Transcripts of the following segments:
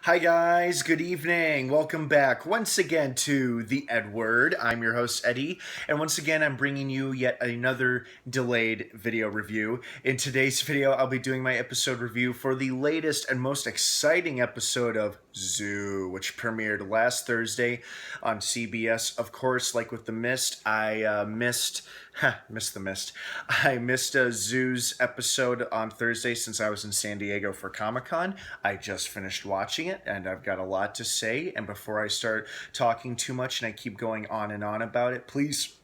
Hi guys, good evening. Welcome back once again to the EdWord. I'm your host Eddie, and once again I'm bringing you yet another delayed video review. In today's video, I'll be doing my episode review for the latest and most exciting episode of Zoo, which premiered last Thursday on CBS. Of course, like with The Mist, I missed The Mist. I missed a Zoo's episode on Thursday since I was in San Diego for Comic-Con. I just finished watching it, and I've got a lot to say. And before I start talking too much and I keep going on and on about it, please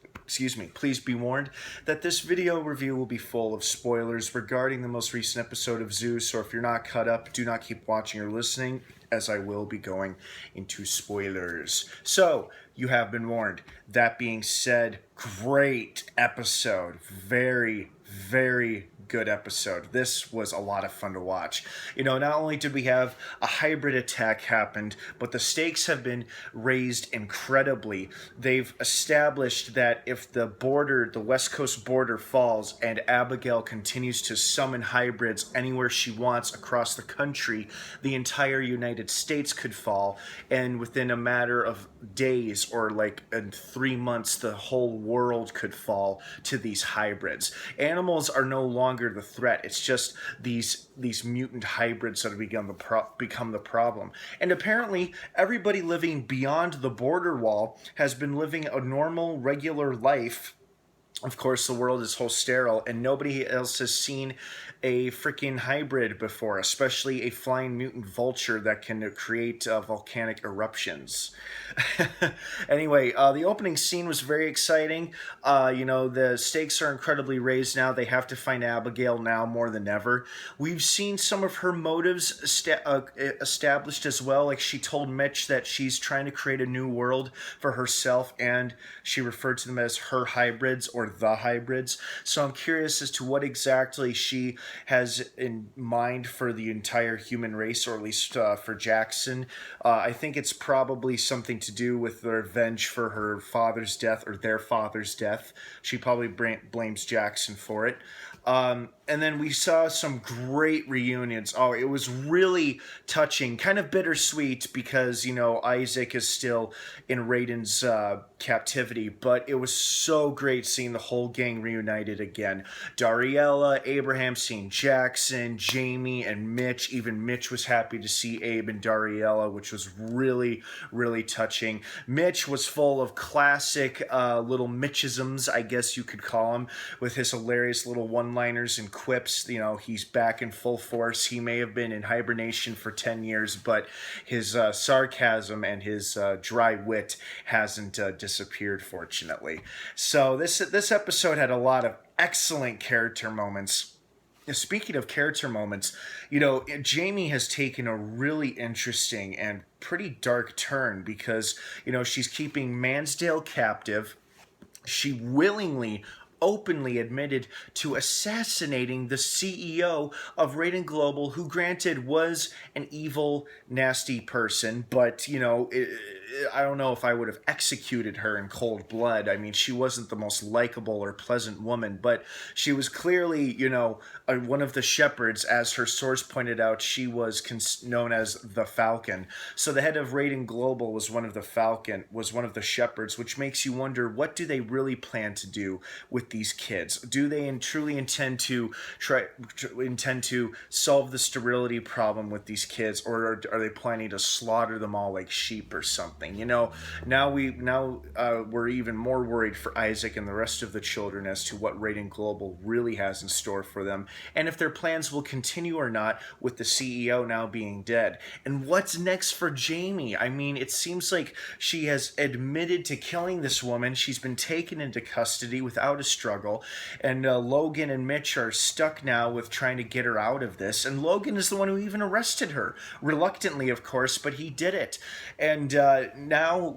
be warned that this video review will be full of spoilers regarding the most recent episode of Zoo, so if you're not caught up, do not keep watching or listening, as I will be going into spoilers. So, you have been warned. That being said, great episode. Very, very good episode. This was a lot of fun to watch. Not only did we have a hybrid attack happened, but the stakes have been raised incredibly. They've established that if the West Coast border falls and Abigail continues to summon hybrids anywhere she wants across the country, the entire United States could fall, and within a matter of days or like in 3 months, the whole world could fall to these hybrids. Animals are no longer the threat. It's just these mutant hybrids that have become the problem. And apparently, everybody living beyond the border wall has been living a normal, regular life. Of course, the world is whole sterile, and nobody else has seen a freaking hybrid before, especially a flying mutant vulture that can create volcanic eruptions. Anyway, the opening scene was very exciting. The stakes are incredibly raised now. They have to find Abigail now more than ever. We've seen some of her motives established as well. Like, she told Mitch that she's trying to create a new world for herself, and she referred to them as her hybrids or the hybrids. So I'm curious as to what exactly she has in mind for the entire human race, or at least for Jackson. I think it's probably something to do with the revenge for her father's death, or their father's death. She probably blames Jackson for it. And then we saw some great reunions. Oh, it was really touching, kind of bittersweet because, Isaac is still in Raiden's captivity, but it was so great seeing the whole gang reunited again. Dariella, Abraham, seeing Jackson, Jamie, and Mitch. Even Mitch was happy to see Abe and Dariella, which was really, really touching. Mitch was full of classic little Mitchisms, I guess you could call them, with his hilarious little one-liners and quips. He's back in full force. He may have been in hibernation for 10 years, but his sarcasm and his dry wit hasn't disappeared, fortunately. So this episode had a lot of excellent character moments. Speaking of character moments, Jamie has taken a really interesting and pretty dark turn because, she's keeping Mansdale captive. She willingly, openly admitted to assassinating the CEO of Raiden Global, who granted was an evil, nasty person, but, I don't know if I would have executed her in cold blood. I mean, she wasn't the most likable or pleasant woman, but she was clearly, one of the shepherds. As her source pointed out, she was known as the Falcon. So the head of Raiden Global was one of the shepherds, which makes you wonder, what do they really plan to do with these kids? Do they truly intend to solve the sterility problem with these kids, or are they planning to slaughter them all like sheep or something? Now we're even more worried for Isaac and the rest of the children as to what Raiden Global really has in store for them, and if their plans will continue or not with the CEO now being dead. And what's next for Jamie? I mean, it seems like she has admitted to killing this woman. She's been taken into custody without a struggle, and Logan and Mitch are stuck now with trying to get her out of this. And Logan is the one who even arrested her, reluctantly, of course, but he did it. And now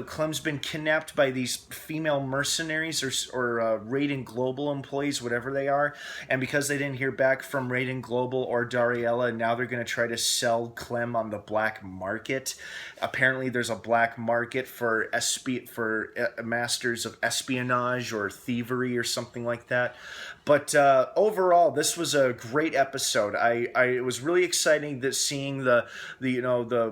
Clem's been kidnapped by these female mercenaries or Raiden Global employees, whatever they are. And because they didn't hear back from Raiden Global or Dariella, now they're going to try to sell Clem on the black market. Apparently, there's a black market for masters of espionage or thievery or something like that. But overall, this was a great episode. It was really exciting that seeing the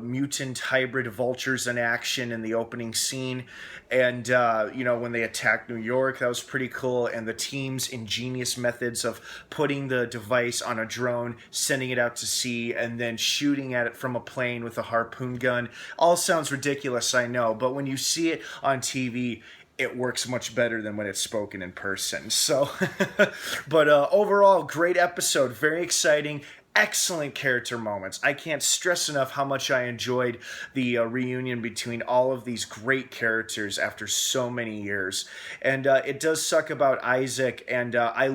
mutant hybrid vultures in action in the opening scene, and when they attacked New York, that was pretty cool. And the team's ingenious methods of putting the device on a drone, sending it out to sea, and then shooting at it from a plane with a harpoon gun. All sounds ridiculous, I know, but when you see it on TV, it works much better than when it's spoken in person. So, but overall, great episode, very exciting. Excellent character moments. I can't stress enough how much I enjoyed the reunion between all of these great characters after so many years. And it does suck about Isaac. And I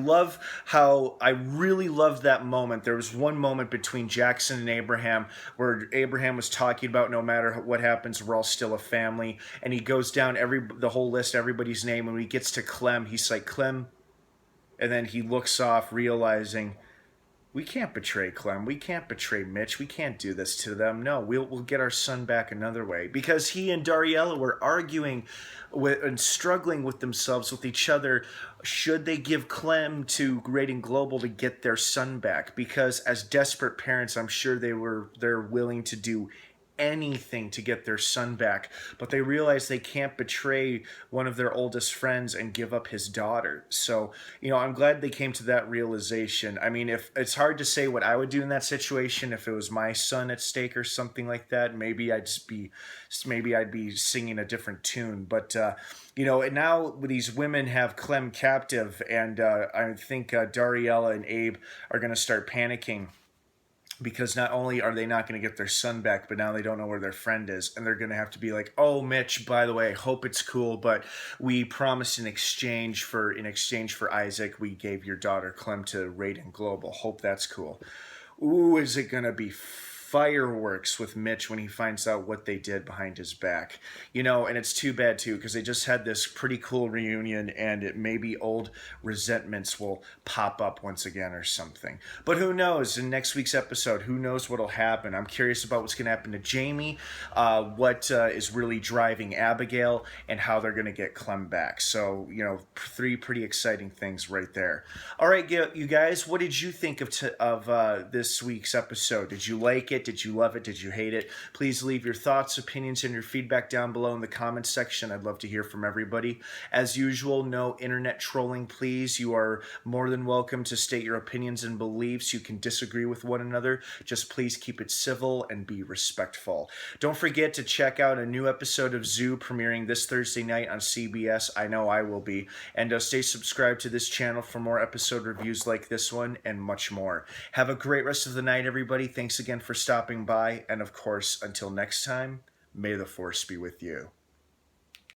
really loved that moment. There was one moment between Jackson and Abraham where Abraham was talking about no matter what happens, we're all still a family. And he goes down the whole list, everybody's name. And when he gets to Clem, he's like, Clem. And then he looks off, realizing, we can't betray Clem. We can't betray Mitch. We can't do this to them. No, we'll get our son back another way. Because he and Dariella were arguing and struggling with themselves, with each other. Should they give Clem to Rating Global to get their son back? Because as desperate parents, I'm sure they're willing to do anything to get their son back, but they realize they can't betray one of their oldest friends and give up his daughter. So, I'm glad they came to that realization. I mean, if it's hard to say what I would do in that situation, if it was my son at stake or something like that, maybe I'd be singing a different tune. But and now these women have Clem captive, and I think Dariella and Abe are going to start panicking, because not only are they not going to get their son back, but now they don't know where their friend is, and they're going to have to be like, oh, Mitch, by the way, hope it's cool, but we promised in exchange for Isaac, we gave your daughter Clem to Rating Global. Hope that's cool. Ooh, is it going to be fireworks with Mitch when he finds out what they did behind his back. And it's too bad too, because they just had this pretty cool reunion, and maybe old resentments will pop up once again or something. But who knows? In next week's episode, who knows what'll happen? I'm curious about what's going to happen to Jamie, what is really driving Abigail, and how they're going to get Clem back. So, 3 pretty exciting things right there. All right, you guys, what did you think of this week's episode? Did you like it? Did you love it? Did you hate it? Please leave your thoughts, opinions, and your feedback down below in the comments section. I'd love to hear from everybody. As usual, no internet trolling, please. You are more than welcome to state your opinions and beliefs. You can disagree with one another. Just please keep it civil and be respectful. Don't forget to check out a new episode of Zoo premiering this Thursday night on CBS. I know I will be. And stay subscribed to this channel for more episode reviews like this one and much more. Have a great rest of the night, everybody. Thanks again for stopping by, and of course, until next time, may the Force be with you.